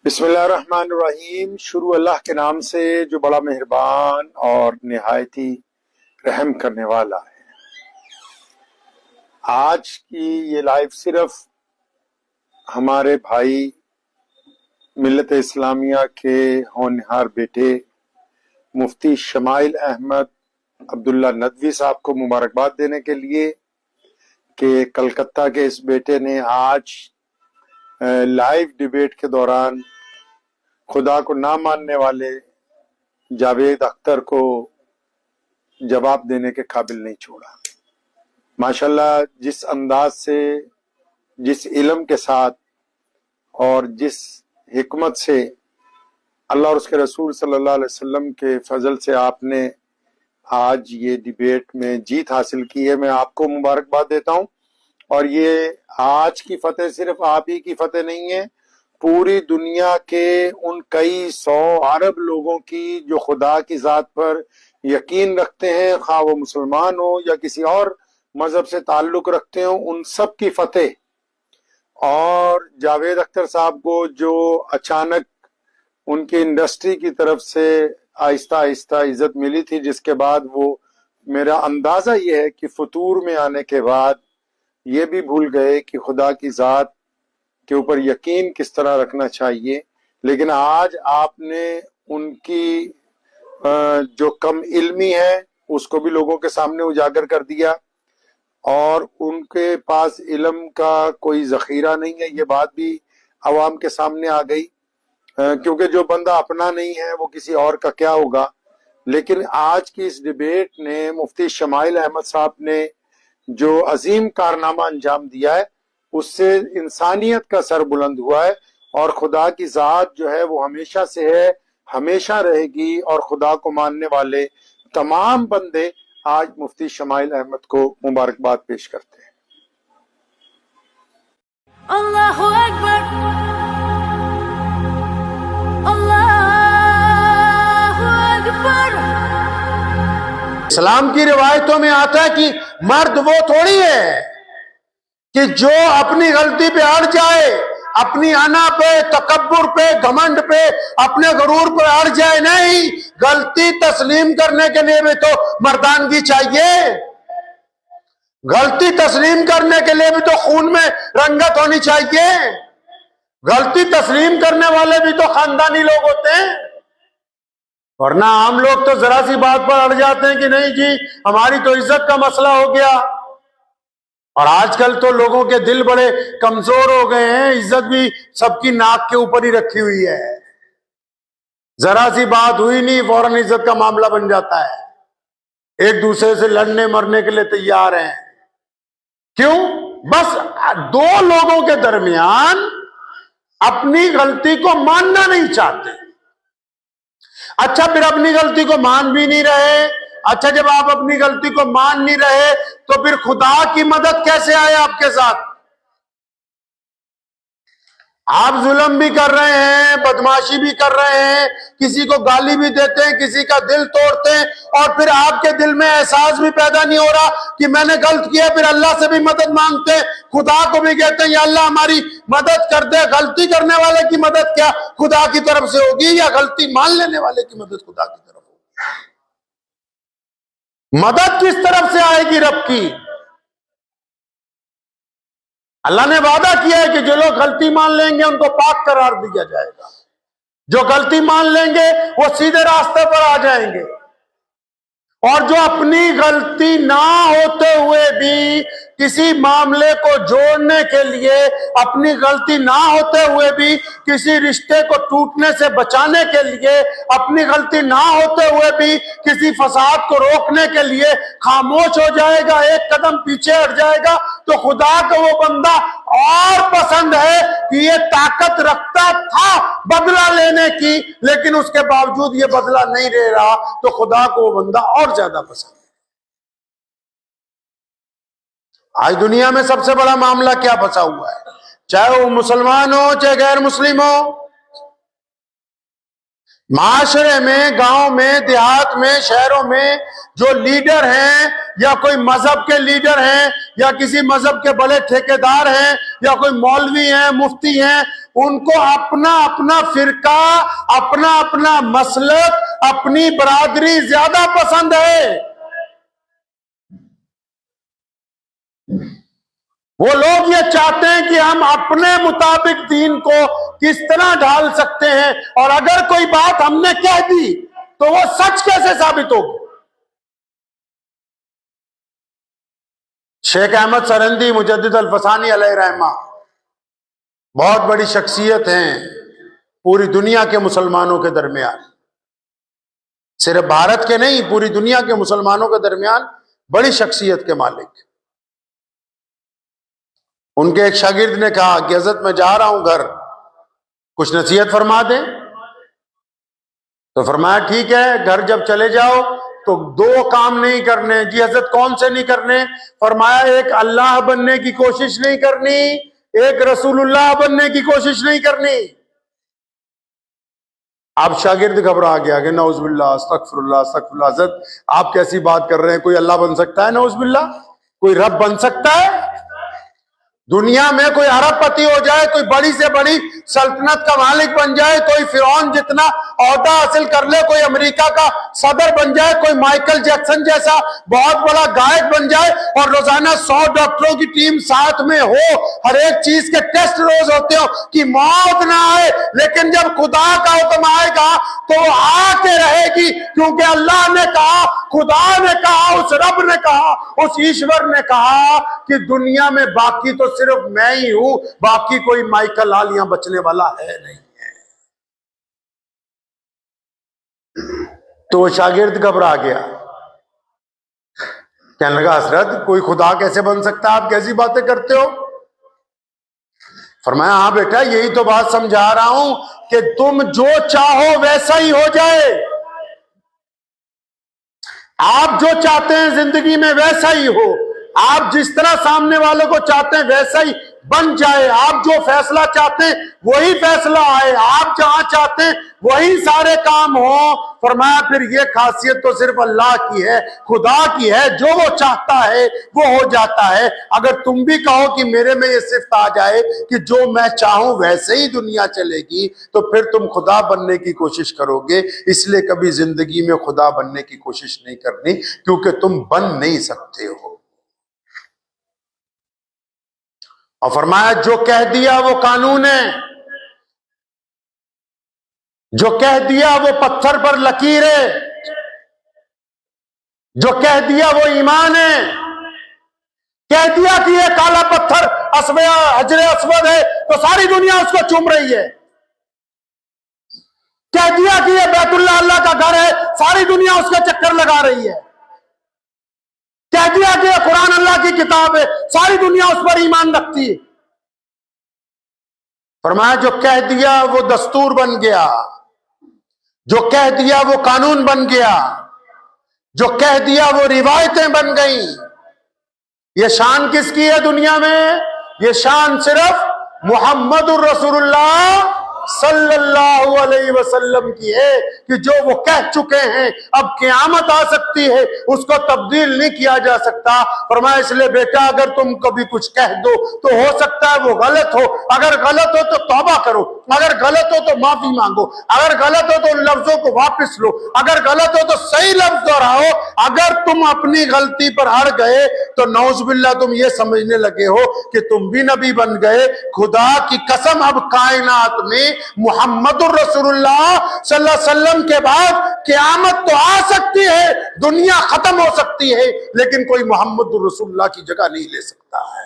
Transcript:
बिस्मिल्लाहिर्रहमानिर्रहीम। शुरू अल्लाह के नाम से जो बड़ा मेहरबान और निहायत ही रहम करने वाला है। आज की ये लाइव सिर्फ हमारे भाई मिल्लत इस्लामिया के होनहार बेटे मुफ्ती शमाइल अहमद अब्दुल्ला नदवी साहब को मुबारकबाद देने के लिए कि कलकत्ता के इस बेटे ने आज लाइव डिबेट के दौरान खुदा को ना मानने वाले जावेद अख्तर को जवाब देने के काबिल नहीं छोड़ा। माशाल्लाह, जिस अंदाज से, जिस इल्म के साथ और जिस हिकमत से अल्लाह और उसके रसूल सल्लल्लाहु अलैहि वसल्लम के फजल से आपने आज ये डिबेट में जीत हासिल की है, मैं आपको मुबारकबाद देता हूं। और ये आज की फतेह सिर्फ आप ही की फतेह नहीं है, पूरी दुनिया के उन कई सौ अरब लोगों की जो खुदा की जात पर यकीन रखते हैं, खा वो मुसलमान हो या किसी और मजहब से ताल्लुक रखते हो, उन सब की फतेह। और जावेद अख्तर साहब को जो अचानक उनकी इंडस्ट्री की तरफ से आहिस्ता आहिस्ता इज्जत मिली थी, जिसके बाद वो, मेरा अंदाजा ये है कि फतूर में आने के बाद ये भी भूल गए कि खुदा की जात के ऊपर यकीन किस तरह रखना चाहिए। लेकिन आज आपने उनकी जो कम इल्मी है उसको भी लोगों के सामने उजागर कर दिया, और उनके पास इल्म का कोई जखीरा नहीं है, ये बात भी अवाम के सामने आ गई। क्योंकि जो बंदा अपना नहीं है वो किसी और का क्या होगा। लेकिन आज की इस डिबेट ने मुफ्ती शमाइल अहमद साहब ने जो अजीम कारनामा अंजाम दिया है, उससे इंसानियत का सर बुलंद हुआ है। और खुदा की जात जो है वो हमेशा से है, हमेशा रहेगी। और खुदा को मानने वाले तमाम बंदे आज मुफ्ती शमाइल अहमद को मुबारकबाद पेश करते हैं। अल्लाहु अकबर, अल्लाहु अकबर। इस्लाम की रिवायतों में आता है कि मर्द वो थोड़ी है कि जो अपनी गलती पे अड़ जाए, अपनी अना पे, तकब्बुर पे, घमंड पे, अपने गरूर पे अड़ जाए। नहीं, गलती तस्लीम करने के लिए भी तो मर्दानगी चाहिए। गलती तस्लीम करने के लिए भी तो खून में रंगत होनी चाहिए। गलती तस्लीम करने वाले भी तो खानदानी लोग होते हैं, वरना आम लोग तो जरा सी बात पर अड़ जाते हैं कि नहीं जी हमारी तो इज्जत का मसला हो गया। और आजकल तो लोगों के दिल बड़े कमजोर हो गए हैं, इज्जत भी सबकी नाक के ऊपर ही रखी हुई है। जरा सी बात हुई नहीं, फौरन इज्जत का मामला बन जाता है। एक दूसरे से लड़ने मरने के लिए तैयार हैं। क्यों? बस दो लोगों के दरमियान अपनी गलती को मानना नहीं चाहते। अच्छा, फिर अपनी गलती को मान भी नहीं रहे। अच्छा, जब आप अपनी गलती को मान नहीं रहे तो फिर खुदा की मदद कैसे आए आपके साथ? आप जुल्म भी कर रहे हैं, बदमाशी भी कर रहे हैं, किसी को गाली भी देते हैं, किसी का दिल तोड़ते हैं, और फिर आपके दिल में एहसास भी पैदा नहीं हो रहा कि मैंने गलत किया। फिर अल्लाह से भी मदद मांगते हैं, खुदा को भी कहते हैं या अल्लाह हमारी मदद कर दे। गलती करने वाले की मदद क्या खुदा की तरफ से होगी, या गलती मान लेने वाले की मदद खुदा की तरफ होगी? मदद किस तरफ से आएगी रब की? अल्लाह ने वादा किया है कि जो लोग गलती मान लेंगे उनको पाक करार दिया जाएगा। जो गलती मान लेंगे वो सीधे रास्ते पर आ जाएंगे। और जो अपनी गलती ना होते हुए भी किसी मामले को जोड़ने के लिए, अपनी गलती ना होते हुए भी किसी रिश्ते को टूटने से बचाने के लिए, अपनी गलती ना होते हुए भी किसी फसाद को रोकने के लिए खामोश हो जाएगा, एक कदम पीछे हट जाएगा, तो खुदा को वो बंदा और पसंद है कि ये ताकत रखता था बदला लेने की, लेकिन उसके बावजूद ये बदला नहीं ले रहा, तो खुदा को वो बंदा और ज्यादा पसंद है। आज दुनिया में सबसे बड़ा मामला क्या फंसा हुआ है? चाहे वो मुसलमान हो चाहे गैर मुस्लिम हो, माशरे में, गांव में, देहात में, शहरों में जो लीडर हैं, या कोई मजहब के लीडर हैं, या किसी मजहब के बड़े ठेकेदार हैं, या कोई मौलवी हैं, मुफ्ती हैं, उनको अपना अपना फिरका, अपना अपना मसलक, अपनी बरादरी ज्यादा पसंद है। वो लोग ये चाहते हैं कि हम अपने मुताबिक दीन को किस तरह ढाल सकते हैं, और अगर कोई बात हमने कह दी तो वो सच कैसे साबित होगी। शेख अहमद सरंदी मुजद्दिद अल-फसानी अलैहि रहमा बहुत बड़ी शख्सियत हैं पूरी दुनिया के मुसलमानों के दरमियान, सिर्फ भारत के नहीं, पूरी दुनिया के मुसलमानों के दरमियान बड़ी शख्सियत के मालिक। उनके एक शागिर्द ने कहा कि हज़रत मैं जा रहा हूं घर, कुछ नसीहत फरमा दें। तो फरमाया ठीक है, घर जब चले जाओ तो 2 काम नहीं करने। जी हज़रत कौन से नहीं करने? फरमाया एक अल्लाह बनने की कोशिश नहीं करनी, एक रसूलुल्लाह बनने की कोशिश नहीं करनी। अब शागिर्द घबरा गया कि नौज़ुबिल्लाह, अस्तगफिरुल्लाह, अस्तगफिरुल्लाह। हज़रत आप कैसी बात कर रहे हैं? कोई अल्लाह बन सकता है? नौज़ुबिल्लाह। कोई रब बन सकता है? दुनिया में कोई अरबपति हो जाए, कोई बड़ी से बड़ी सल्तनत का मालिक बन जाए, कोई फिरौन जितना औहदा हासिल कर ले, कोई अमेरिका का सदर बन जाए, कोई माइकल जैक्सन जैसा बहुत बड़ा गायक बन जाए, और रोजाना 100 डॉक्टरों की टीम साथ में हो, हर एक चीज के टेस्ट रोज होते हो कि मौत ना आए, लेकिन जब खुदा का हुक्म आएगा तो वो आके रहेगी, क्योंकि अल्लाह ने कहा, खुदा ने कहा, उस रब ने कहा, उस ईश्वर ने कहा कि दुनिया में बाकी तो सिर्फ मैं ही हूं, बाकी कोई माइकल आलिया बचने वाला है नहीं है। तो वो शागिर्द घबरा गया, कहने लगा हजरत कोई खुदा कैसे बन सकता है, आप कैसी बातें करते हो? फरमाया हाँ बेटा, यही तो बात समझा रहा हूं कि तुम जो चाहो वैसा ही हो जाए। आप जो चाहते हैं जिंदगी में वैसा ही हो, आप जिस तरह सामने वालों को चाहते हैं वैसा ही बन जाए, आप जो फैसला चाहते हैं वही फैसला आए, आप जहां चाहते हैं वही सारे काम हो। फरमाया फिर ये खासियत तो सिर्फ अल्लाह की है, खुदा की है, जो वो चाहता है वो हो जाता है। अगर तुम भी कहो कि मेरे में ये सिर्फ आ जाए कि जो मैं चाहूं वैसे ही दुनिया चलेगी, तो फिर तुम खुदा बनने की कोशिश करोगे। इसलिए कभी जिंदगी में खुदा बनने की कोशिश नहीं करनी, क्योंकि तुम बन नहीं सकते हो। और फरमाया जो कह दिया वो कानून है, जो कह दिया वो पत्थर पर लकीर है, जो कह दिया वो ईमान है। कह दिया कि ये काला पत्थर हजरे अस्वद है तो सारी दुनिया उसको चूम रही है। कह दिया कि ये बैतुल्लाह अल्लाह का घर है, सारी दुनिया उसका चक्कर लगा रही है। कह दिया कि ये कुरान अल्लाह की किताब है, सारी दुनिया उस पर ईमान रखती है। फरमाया जो कह दिया वो दस्तूर बन गया, जो कह दिया वो कानून बन गया, जो कह दिया वो रिवायतें बन गई। ये शान किसकी है दुनिया में? ये शान सिर्फ मुहम्मदुर रसूलुल्लाह सल्लल्लाहु अलैहि वसल्लम की है कि जो वो कह चुके हैं, अब क़यामत आ सकती है, उसको तब्दील नहीं किया जा सकता। फरमाया इसलिए बेटा अगर तुम कभी कुछ कह दो तो हो सकता है वो गलत हो, अगर गलत हो तो तौबा करो, अगर गलत हो तो माफी मांगो, अगर गलत हो तो उन लफ्जों को वापस लो, अगर गलत हो तो सही लफ्ज दोहराओ। अगर तुम अपनी गलती पर अड़ गए तो नौज़ुबिल्लाह तुम ये समझने लगे हो कि तुम भी नबी बन गए। खुदा की कसम अब कायनात में मुहम्मदुर रसूलुल्लाह सल्लल्लाहु अलैहि वसल्लम के बाद क़यामत तो आ सकती है, दुनिया खत्म हो सकती है, लेकिन कोई मुहम्मदुर रसूलुल्लाह की जगह नहीं ले सकता है।